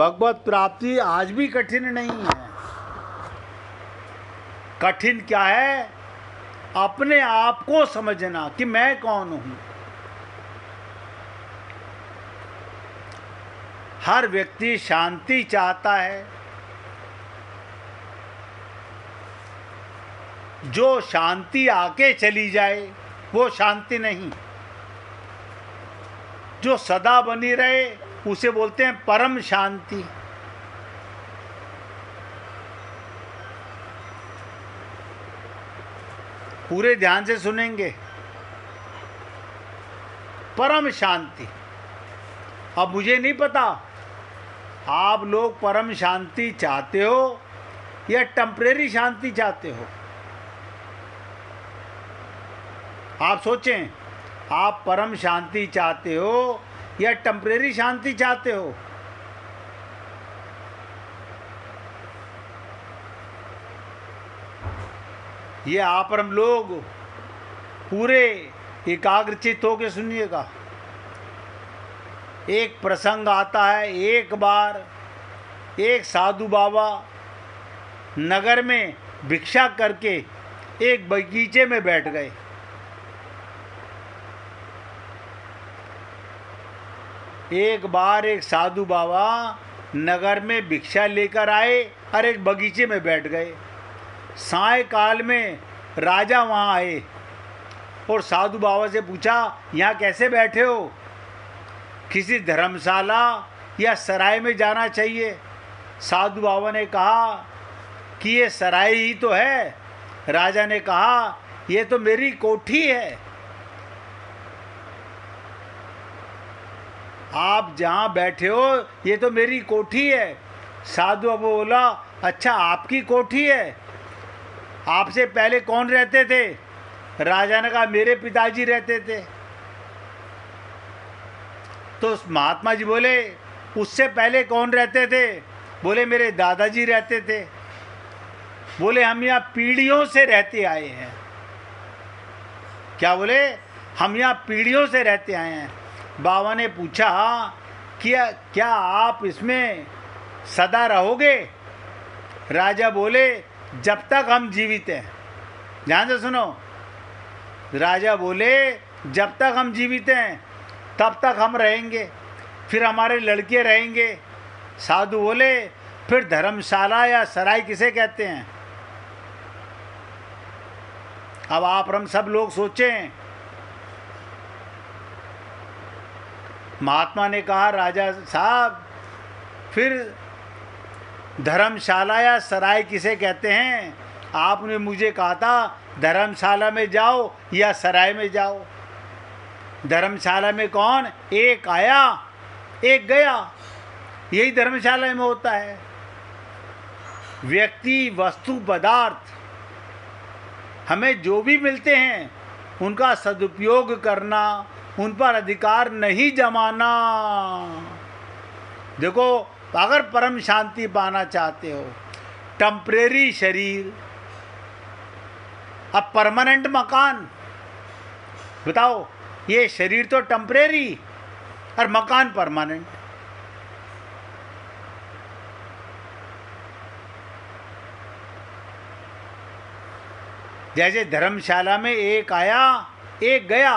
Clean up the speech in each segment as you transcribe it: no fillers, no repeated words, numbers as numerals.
भगवत प्राप्ति आज भी कठिन नहीं है। कठिन क्या है? अपने आप को समझना कि मैं कौन हूं। हर व्यक्ति शांति चाहता है। जो शांति आके चली जाए वो शांति नहीं। जो सदा बनी रहे उसे बोलते हैं परम शांति। पूरे ध्यान से सुनेंगे। परम शांति। अब मुझे नहीं पता आप लोग परम शांति चाहते हो या टेम्परेरी शांति चाहते हो। आप सोचें, आप परम शांति चाहते हो या टेम्परेरी शांति चाहते हो। ये आप हम लोग पूरे एकाग्रचित होकर सुनिएगा। एक प्रसंग आता है, एक बार एक साधु बाबा नगर में भिक्षा करके एक बगीचे में बैठ गए। एक बार एक साधु बाबा नगर में भिक्षा लेकर आए और एक बगीचे में बैठ गए। सायंकाल में राजा वहाँ आए और साधु बाबा से पूछा, यहाँ कैसे बैठे हो? किसी धर्मशाला या सराय में जाना चाहिए। साधु बाबा ने कहा कि ये सराय ही तो है। राजा ने कहा, ये तो मेरी कोठी है। आप जहाँ बैठे हो ये तो मेरी कोठी है। साधु बाबा बोला, अच्छा आपकी कोठी है? आपसे पहले कौन रहते थे? राजा ने कहा, मेरे पिताजी रहते थे। तो महात्मा जी बोले, उससे पहले कौन रहते थे? बोले, मेरे दादाजी रहते थे। बोले, हम यहाँ पीढ़ियों से रहते आए हैं। क्या बोले? हम यहाँ पीढ़ियों से रहते आए हैं। बाबा ने पूछा कि क्या आप इसमें सदा रहोगे? राजा बोले, जब तक हम जीवित हैं। ध्यान से सुनो। राजा बोले, जब तक हम जीवित हैं तब तक हम रहेंगे, फिर हमारे लड़के रहेंगे। साधु बोले, फिर धर्मशाला या सराय किसे कहते हैं? अब आप हम सब लोग सोचें। महात्मा ने कहा, राजा साहब, फिर धर्मशाला या सराय किसे कहते हैं? आपने मुझे कहा था धर्मशाला में जाओ या सराय में जाओ। धर्मशाला में कौन? एक आया एक गया। यही धर्मशाला में होता है। व्यक्ति, वस्तु, पदार्थ हमें जो भी मिलते हैं उनका सदुपयोग करना, उन पर अधिकार नहीं जमाना। देखो, अगर परम शांति पाना चाहते हो, टेम्परेरी शरीर, अब परमानेंट मकान। बताओ, ये शरीर तो टेम्परेरी और मकान परमानेंट। जैसे धर्मशाला में एक आया एक गया,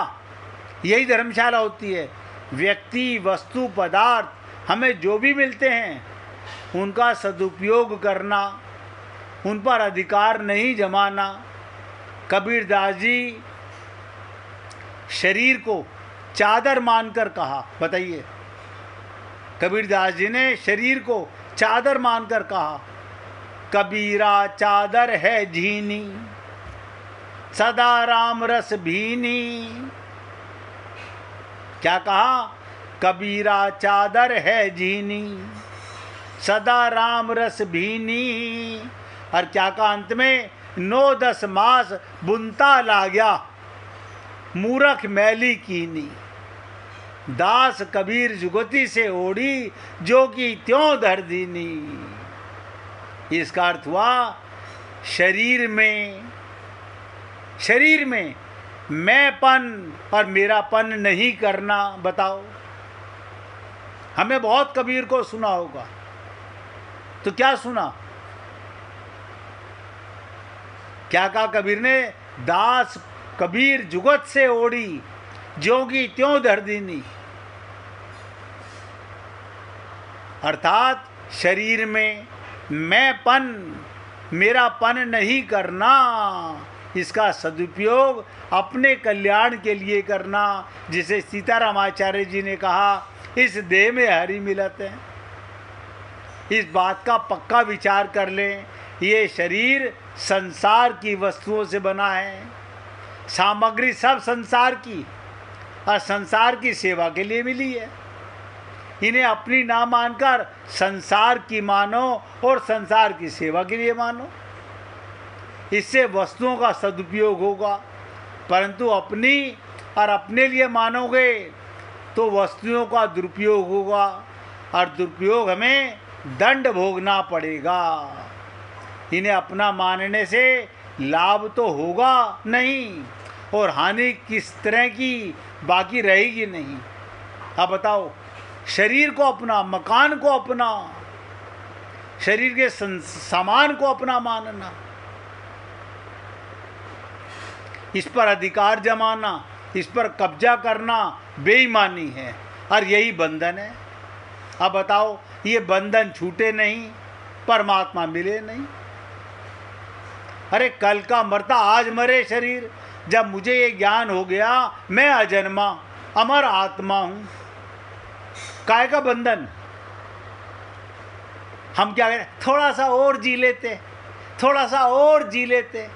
यही धर्मशाला होती है। व्यक्ति, वस्तु, पदार्थ हमें जो भी मिलते हैं उनका सदुपयोग करना, उन पर अधिकार नहीं जमाना। कबीरदास जी शरीर को चादर मानकर कहा। बताइए, कबीरदास जी ने शरीर को चादर मानकर कहा, कबीरा चादर है झीनी, सदा राम रस भीनी। क्या कहा? कबीरा चादर है झीनी, सदा राम रस भीनी। और क्या कहा अंत में? 9-10 मास बुनता लागया, मूरख मैली कीनी। दास कबीर जुगति से ओढ़ी, जो कि त्यों धर दीनी। इसका अर्थ हुआ, शरीर में मैंपन और मेरापन नहीं करना। बताओ, हमें बहुत कबीर को सुना होगा। तो क्या सुना? क्या कहा कबीर ने? दास कबीर जुगत से ओढ़ी, ज्योंगी त्यों धर दीनी। अर्थात शरीर में मैंपन, मेरापन नहीं करना, इसका सदुपयोग अपने कल्याण के लिए करना। जिसे सीताराम आचार्य जी ने कहा, इस देह में हरि मिलत है। इस बात का पक्का विचार कर लें, ये शरीर संसार की वस्तुओं से बना है, सामग्री सब संसार की और संसार की सेवा के लिए मिली है। इन्हें अपनी ना मानकर संसार की मानो और संसार की सेवा के लिए मानो, इससे वस्तुओं का सदुपयोग होगा। परंतु अपनी और अपने लिए मानोगे तो वस्तुओं का दुरुपयोग होगा, और दुरुपयोग हमें दंड भोगना पड़ेगा। इन्हें अपना मानने से लाभ तो होगा नहीं, और हानि किस तरह की बाकी रहेगी नहीं। अब बताओ, शरीर को अपना, मकान को अपना, शरीर के सामान को अपना मानना, इस पर अधिकार जमाना, इस पर कब्जा करना बेईमानी है, और यही बंधन है। अब बताओ, ये बंधन छूटे नहीं, परमात्मा मिले नहीं। अरे कल का मरता आज मरे शरीर। जब मुझे ये ज्ञान हो गया मैं अजन्मा अमर आत्मा हूं, काय का बंधन? हम क्या करें, थोड़ा सा और जी लेते, थोड़ा सा और जी लेते।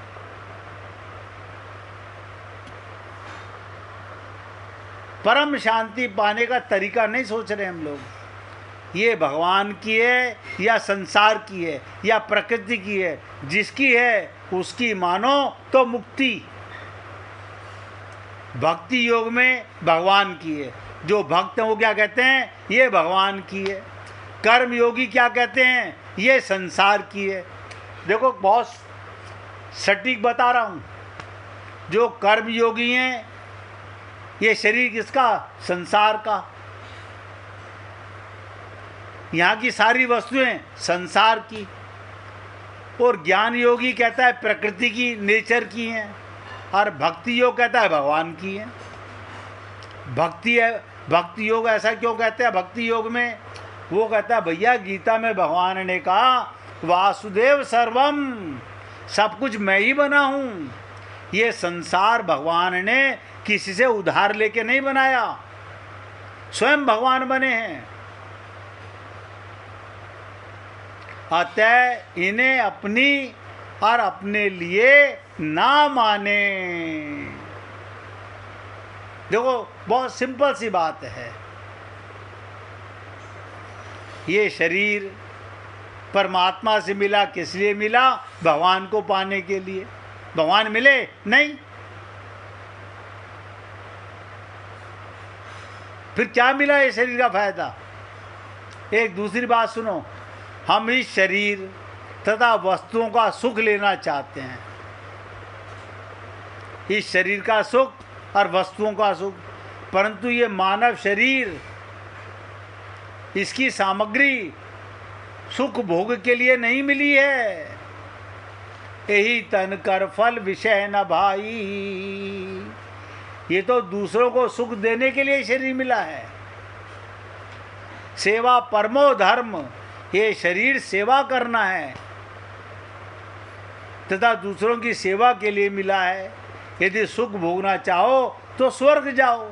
परम शांति पाने का तरीका नहीं सोच रहे हम लोग। ये भगवान की है या संसार की है या प्रकृति की है, जिसकी है उसकी मानो तो मुक्ति। भक्ति योग में भगवान की है, जो भक्त हैं वो क्या कहते हैं, ये भगवान की है। कर्म योगी क्या कहते हैं, ये संसार की है। देखो बहुत सटीक बता रहा हूँ, जो कर्म योगी हैं ये शरीर किसका, संसार का। यहाँ की सारी वस्तुएं संसार की, और ज्ञान योगी कहता है प्रकृति की, नेचर की हैं, और भक्ति योग कहता है भगवान की है। भक्ति योग ऐसा क्यों कहते हैं? भक्ति योग में वो कहता है, भैया गीता में भगवान ने कहा वासुदेव सर्वम, सब कुछ मैं ही बना हूँ। ये संसार भगवान ने किसी से उधार लेके नहीं बनाया, स्वयं भगवान बने हैं। अतः इन्हें अपनी और अपने लिए ना माने। देखो बहुत सिंपल सी बात है, ये शरीर परमात्मा से मिला, किस लिए मिला? भगवान को पाने के लिए। भगवान मिले नहीं, फिर क्या मिला ये शरीर का फायदा? एक दूसरी बात सुनो, हम इस शरीर तथा वस्तुओं का सुख लेना चाहते हैं, इस शरीर का सुख और वस्तुओं का सुख, परंतु ये मानव शरीर, इसकी सामग्री सुख भोग के लिए नहीं मिली है। यही तन कर फल विषय न भाई, ये तो दूसरों को सुख देने के लिए शरीर मिला है। सेवा परमो धर्म, ये शरीर सेवा करना है तथा दूसरों की सेवा के लिए मिला है। यदि सुख भोगना चाहो तो स्वर्ग जाओ,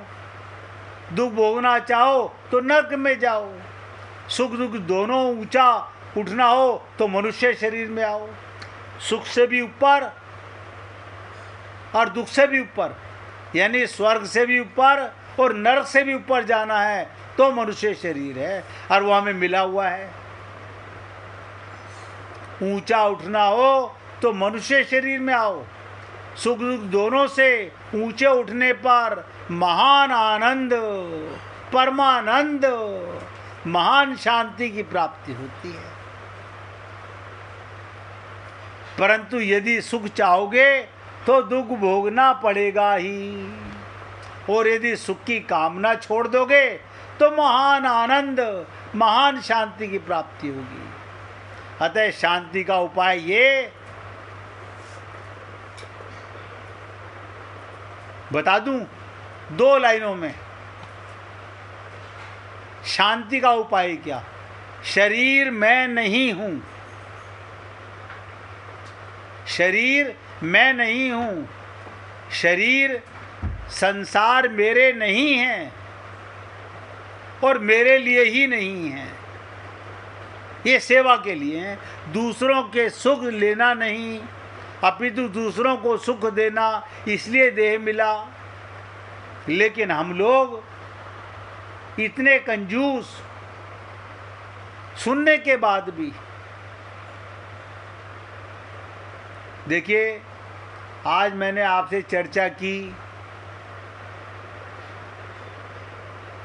दुख भोगना चाहो तो नरक में जाओ। सुख दुख दोनों ऊंचा उठना हो तो मनुष्य शरीर में आओ। सुख से भी ऊपर और दुख से भी ऊपर, यानी स्वर्ग से भी ऊपर और नरक से भी ऊपर जाना है तो मनुष्य शरीर है, और वो हमें मिला हुआ है। ऊंचा उठना हो तो मनुष्य शरीर में आओ। सुख दुख दोनों से ऊंचे उठने पर महान आनंद, परमानंद, महान शांति की प्राप्ति होती है। परंतु यदि सुख चाहोगे तो दुख भोगना पड़ेगा ही, और यदि सुख की कामना छोड़ दोगे तो महान आनंद, महान शांति की प्राप्ति होगी। अतः शांति का उपाय ये बता दूं 2 लाइनों में। शांति का उपाय क्या? शरीर मैं नहीं हूं, शरीर मैं नहीं हूं, शरीर संसार मेरे नहीं है और मेरे लिए ही नहीं है। ये सेवा के लिए है, दूसरों के सुख लेना नहीं, अपितु दूसरों को सुख देना, इसलिए देह मिला। लेकिन हम लोग इतने कंजूस, सुनने के बाद भी। देखिए, आज मैंने आपसे चर्चा की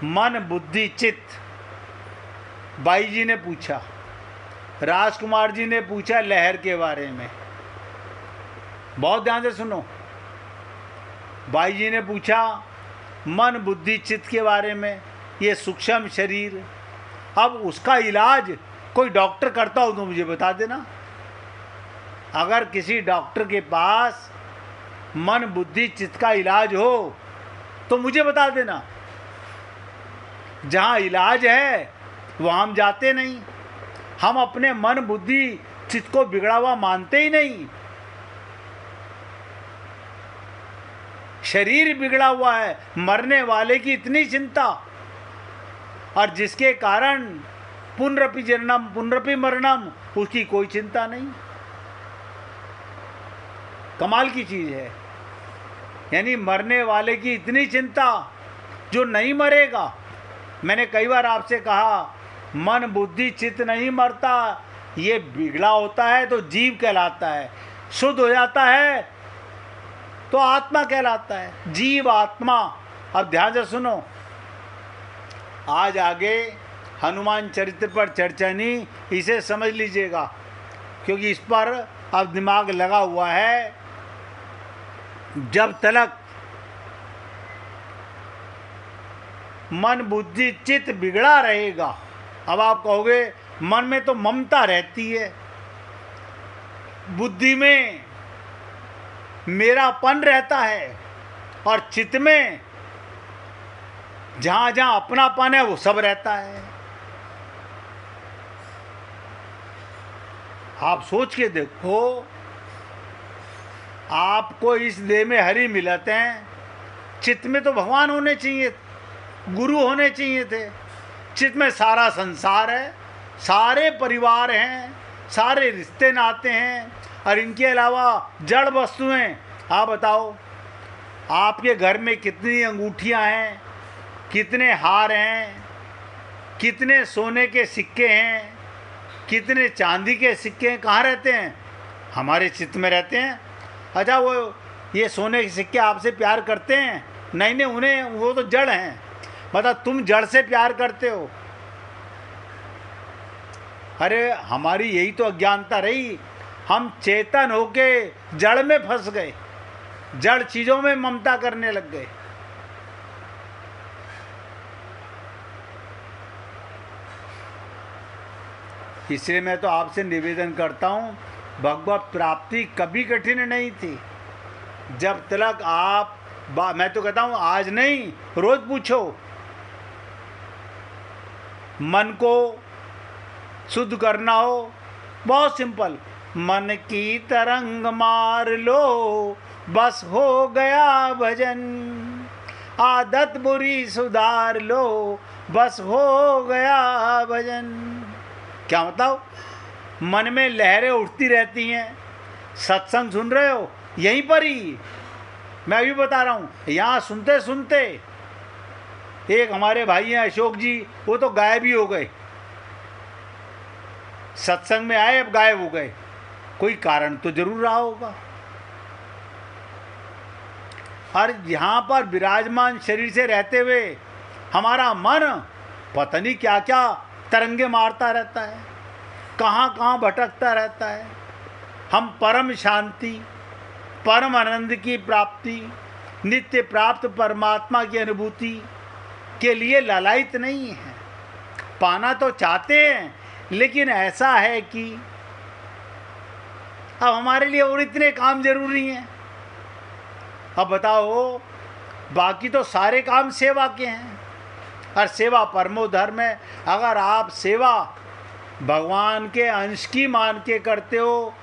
मन बुद्धि चित्त। बाई जी ने पूछा, राजकुमार जी ने पूछा लहर के बारे में। बहुत ध्यान से सुनो। बाई जी ने पूछा मन बुद्धि चित्त के बारे में, ये सूक्ष्म शरीर। अब उसका इलाज कोई डॉक्टर करता हो तो मुझे बता देना। अगर किसी डॉक्टर के पास मन बुद्धि चित्त का इलाज हो तो मुझे बता देना। जहाँ इलाज है वहाँ हम जाते नहीं। हम अपने मन बुद्धि चित्त को बिगड़ा हुआ मानते ही नहीं। शरीर बिगड़ा हुआ है, मरने वाले की इतनी चिंता, और जिसके कारण पुनरपि जन्म पुनरपि मरणम, उसकी कोई चिंता नहीं। कमाल की चीज है। यानी मरने वाले की इतनी चिंता, जो नहीं मरेगा। मैंने कई बार आपसे कहा मन बुद्धि चित्त नहीं मरता, ये बिगड़ा होता है तो जीव कहलाता है, शुद्ध हो जाता है तो आत्मा कहलाता है। जीव आत्मा। अब ध्यान से सुनो, आज आगे हनुमान चरित्र पर चर्चा नहीं, इसे समझ लीजिएगा, क्योंकि इस पर अब दिमाग लगा हुआ है। जब तक मन बुद्धि चित्त बिगड़ा रहेगा, अब आप कहोगे मन में तो ममता रहती है, बुद्धि में मेरापन रहता है, और चित्त में जहां जहां अपनापन है वो सब रहता है। आप सोच के देखो, आपको इस देह में हरि मिलत हैं, चित्त में तो भगवान होने चाहिए, गुरु होने चाहिए थे। चित्त में सारा संसार है, सारे परिवार हैं, सारे रिश्ते नाते हैं, और इनके अलावा जड़ वस्तुएं। आप बताओ, आपके घर में कितनी अंगूठियां हैं, कितने हार हैं, कितने सोने के सिक्के हैं, कितने चांदी के सिक्के हैं, कहाँ रहते हैं? हमारे चित्त में रहते हैं। अच्छा, वो ये सोने के सिक्के आपसे प्यार करते हैं? नहीं नहीं, उन्हें वो तो जड़ हैं। मतलब तुम जड़ से प्यार करते हो। अरे हमारी यही तो अज्ञानता रही, हम चेतन होके जड़ में फंस गए, जड़ चीजों में ममता करने लग गए। इसलिए मैं तो आपसे निवेदन करता हूँ, भगवत प्राप्ति कभी कठिन नहीं थी। जब तक आप मैं तो कहता हूँ आज नहीं, रोज पूछो। मन को शुद्ध करना हो, बहुत सिंपल, मन की तरंग मार लो, बस हो गया भजन। आदत बुरी सुधार लो, बस हो गया भजन। क्या मतलब? मन में लहरें उठती रहती हैं, सत्संग सुन रहे हो, यहीं पर ही मैं अभी बता रहा हूँ। यहाँ सुनते सुनते एक हमारे भाई हैं अशोक जी, वो तो गायब ही हो गए। सत्संग में आए, अब गायब हो गए। कोई कारण तो जरूर रहा होगा। और यहाँ पर विराजमान शरीर से रहते हुए हमारा मन पता नहीं क्या क्या तरंगे मारता रहता है, कहाँ कहाँ भटकता रहता है। हम परम शांति, परम आनंद की प्राप्ति, नित्य प्राप्त परमात्मा की अनुभूति के लिए लालायित नहीं है। पाना तो चाहते हैं, लेकिन ऐसा है कि अब हमारे लिए और इतने काम जरूरी हैं। अब बताओ, बाकी तो सारे काम सेवा के हैं, और सेवा परमो धर्म है। अगर आप सेवा भगवान के अंश की मान के करते हो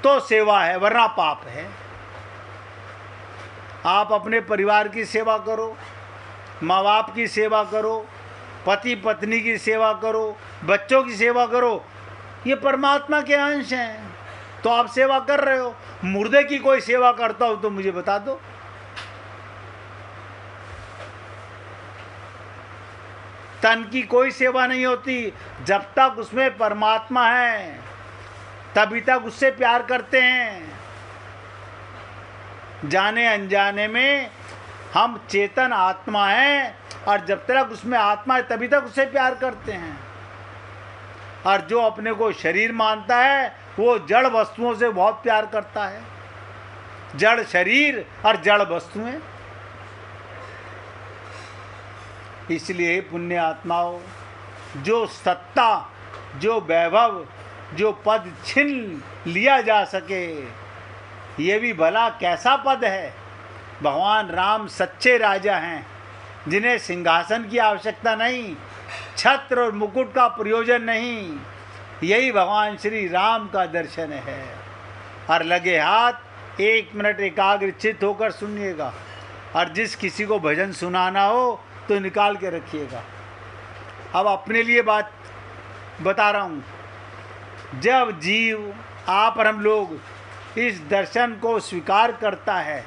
तो सेवा है, वरना पाप है। आप अपने परिवार की सेवा करो, माँ बाप की सेवा करो, पति पत्नी की सेवा करो, बच्चों की सेवा करो, ये परमात्मा के अंश हैं, तो आप सेवा कर रहे हो। मुर्दे की कोई सेवा करता हो तो मुझे बता दो। तन की कोई सेवा नहीं होती। जब तक उसमें परमात्मा है तभी तक उससे प्यार करते हैं। जाने अनजाने में हम चेतन आत्मा हैं, और जब तक उसमें आत्मा है तभी तक उससे प्यार करते हैं। और जो अपने को शरीर मानता है वो जड़ वस्तुओं से बहुत प्यार करता है। जड़ शरीर और जड़ वस्तुएं। इसलिए पुण्य आत्माओं, जो सत्ता, जो वैभव, जो पद छीन लिया जा सके, ये भी भला कैसा पद है। भगवान राम सच्चे राजा हैं, जिन्हें सिंहासन की आवश्यकता नहीं, छत्र और मुकुट का प्रयोजन नहीं। यही भगवान श्री राम का दर्शन है। और लगे हाथ 1 मिनट एकाग्रचित होकर सुनिएगा, और जिस किसी को भजन सुनाना हो तो निकाल के रखिएगा। अब अपने लिए बात बता रहा हूँ। जब जीव, आप और हम लोग इस दर्शन को स्वीकार करता है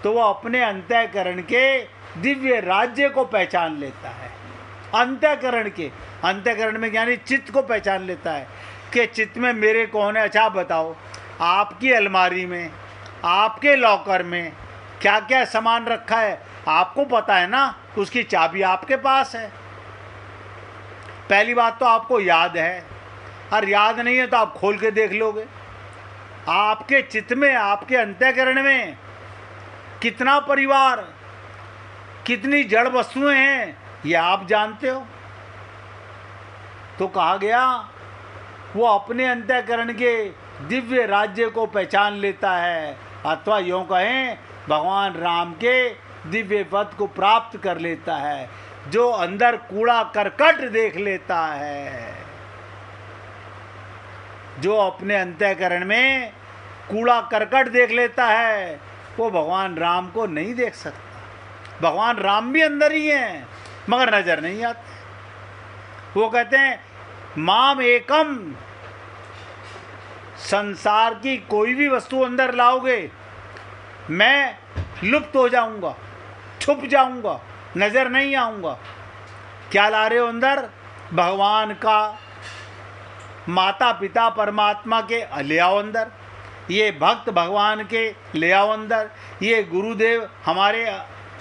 तो वह अपने अंतःकरण के दिव्य राज्य को पहचान लेता है। अंतःकरण में यानी चित्त को पहचान लेता है कि चित्त में मेरे कौन है। अच्छा बताओ, आपकी अलमारी में, आपके लॉकर में क्या क्या सामान रखा है आपको पता है ना, उसकी चाबी आपके पास है। पहली बात तो आपको याद है, और याद नहीं है तो आप खोल के देख लोगे। आपके चित्त में, आपके अंतःकरण में कितना परिवार, कितनी जड़ वस्तुएं हैं, ये आप जानते हो। तो कहा गया वो अपने अंतःकरण के दिव्य राज्य को पहचान लेता है, अथवा यूँ कहें भगवान राम के दिव्य पद को प्राप्त कर लेता है। जो अंदर कूड़ा करकट देख लेता है, जो अपने अंतःकरण में कूड़ा करकट देख लेता है, वो भगवान राम को नहीं देख सकता। भगवान राम भी अंदर ही हैं, मगर नजर नहीं आते। वो कहते हैं माम एकम, संसार की कोई भी वस्तु अंदर लाओगे मैं लुप्त हो जाऊंगा, छुप जाऊंगा, नजर नहीं आऊंगा। क्या ला रहे हो अंदर? भगवान का, माता पिता परमात्मा के ले आओ अंदर, ये भक्त भगवान के ले आओ अंदर, ये गुरुदेव हमारे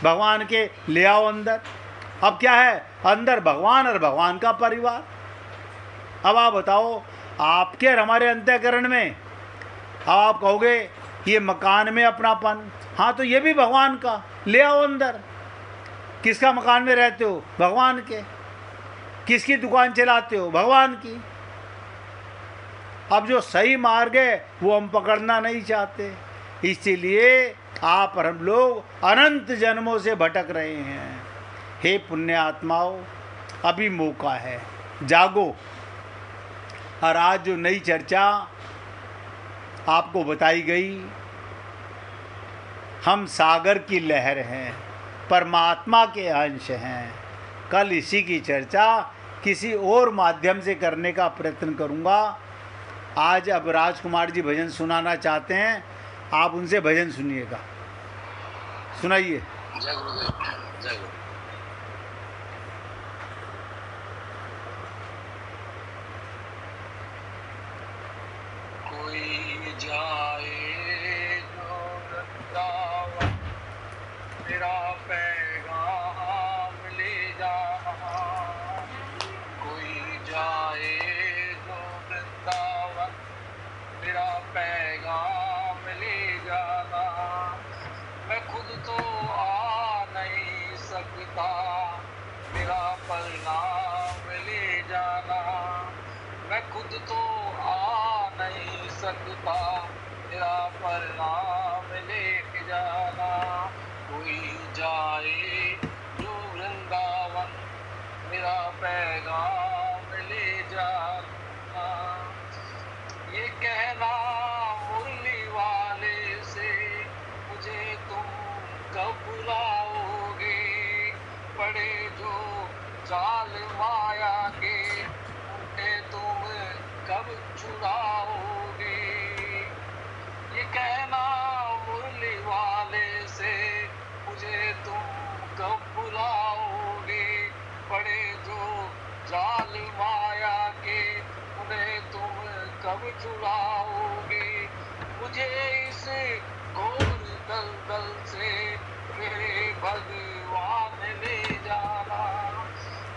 भगवान के ले आओ अंदर। अब क्या है अंदर? भगवान और भगवान का परिवार। अब आप बताओ, आपके और हमारे अंतःकरण में, अब आप कहोगे ये मकान में अपनापन, हाँ तो ये भी भगवान का, ले आओ अंदर। किसका मकान में रहते हो? भगवान के। किसकी दुकान चलाते हो? भगवान की। अब जो सही मार्ग है वो हम पकड़ना नहीं चाहते, इसीलिए आप और हम लोग अनंत जन्मों से भटक रहे हैं। हे पुण्य आत्माओं, अभी मौका है, जागो। और आज जो नई चर्चा आपको बताई गई, हम सागर की लहर हैं, परमात्मा के अंश हैं। कल इसी की चर्चा किसी और माध्यम से करने का प्रयत्न करूंगा। आज अब राजकुमार जी भजन सुनाना चाहते हैं, आप उनसे भजन सुनिएगा। सुनाइए। जय गुरुदेव, जय गुरु। कोई जाए जो वृंदावन, तेरा पैगाम ले जा। कोई जाए जो वृंदावन, तेरा पैगाम ले जाना। मैं खुद तो आ नहीं सकता, मेरा परिणाम ले जाना। मैं खुद तो आ नहीं सकता, सकता, मेरा परिणाम लेके जाना। कोई जाए जो वृंदावन, मेरा पैगाम ले जाना। ये कहना मुरली वाले से, मुझे तुम कब बुलाओगे, पड़े जो जाल माया के, उनके तुम कब छुड़ाओगे। ये कहना मुरली वाले से, मुझे तुम कब बुलाओगे, पड़े जो जाल माया के, उन्हें तुम कब छुड़ाओगे। मुझे इस घोर दलदल से मेरे भगवान ले जाना।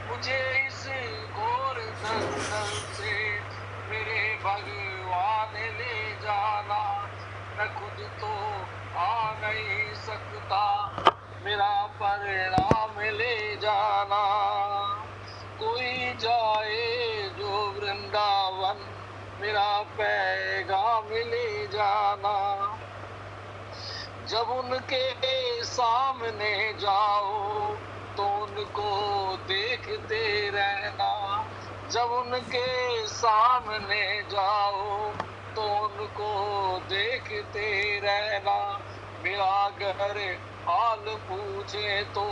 मुझे इस घोर दलदल से मेरे भगवान ले जाना। मैं खुद तो आ नहीं सकता, मेरा परिणाम ले जाना। कोई जाए जो वृंदावन, मेरा पैगाम ले जाना। जब उनके सामने जाओ तो उनको देखते रहना। जब उनके सामने जाओ तो उनको देखते रहना। मेरा घर हाल पूछे तो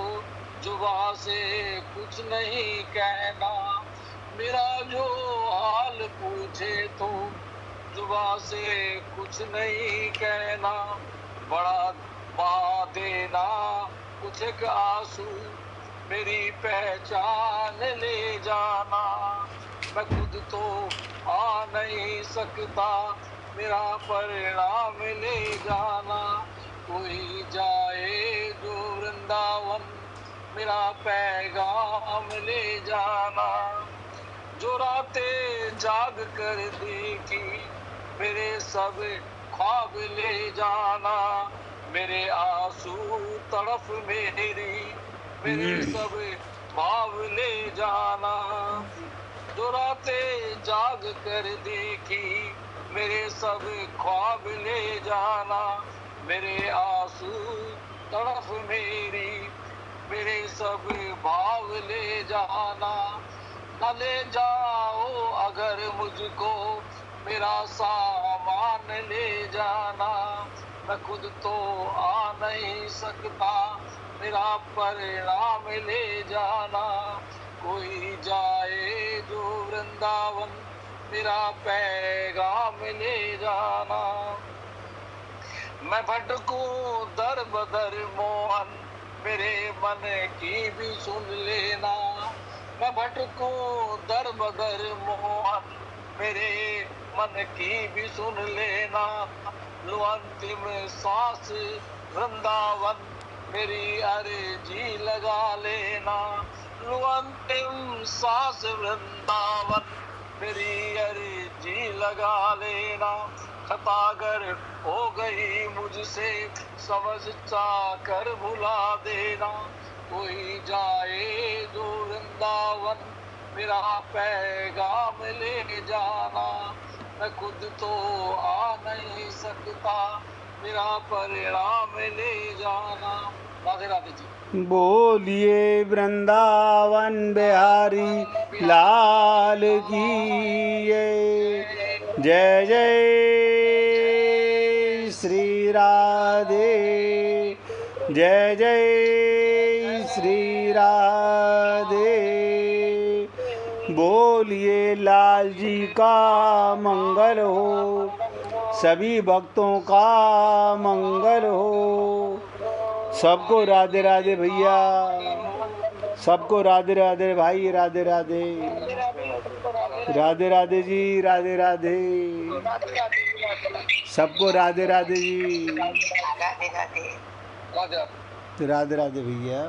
जुबां से कुछ नहीं कहना। मेरा जो हाल पूछे तो जुबां से कुछ नहीं कहना। बड़ा बहा देना कुछ एक आंसू, मेरी पहचान ले जाना। मैं खुद तो आ नहीं सकता, मेरा परिणाम ले जाना। कोई जाए जो वृंदावन, मेरा पैगाम ले जाना। जो रातें जाग कर देखी, मेरे सब ख्वाब ले जाना। मेरे आंसू तड़फ मेरे सब भाव ले जाना। जो रातें जाग कर देखी, मेरे सब ख्वाब ले जाना। मेरे आंसू तड़फ मेरे सब भाव ले जाना। न ले जाओ अगर मुझको, मेरा सामान ले जाना। मैं खुद तो आ नहीं सकता, मेरा परिणाम ले जाना। कोई जाए जो वृंदावन, मेरा पैगाम ले जाना। मैं भटकूं दर बदर मोहन, मेरे मन की भी सुन लेना। मैं भटकूं दर बदर मोहन, मेरे मन की भी सुन लेना। लो अंतिम सांस वृंदावन, मेरी अर्जी लगा लेना। लो अंतिम सांस वृंदावन, मेरी अर्जी लगा लेना। खतागर हो गई मुझसे, समझ चाकर भुला देना। कोई जाए जो वृंदावन, मेरा पैगाम ले जाना। मैं खुद तो आ नहीं सकता, मेरा परिणाम ले जाना। राधे राधे जी। बोलिए वृंदावन बिहारी लाल की जय जय श्री राधे, जय जय श्री राधे। बोलिए लाल जी का मंगल हो, सभी भक्तों का मंगल हो। सबको राधे राधे भैया, सबको राधे राधे भाई, राधे राधे, राधे राधे जी, राधे राधे, सबको राधे राधे जी, राधे राधे भैया।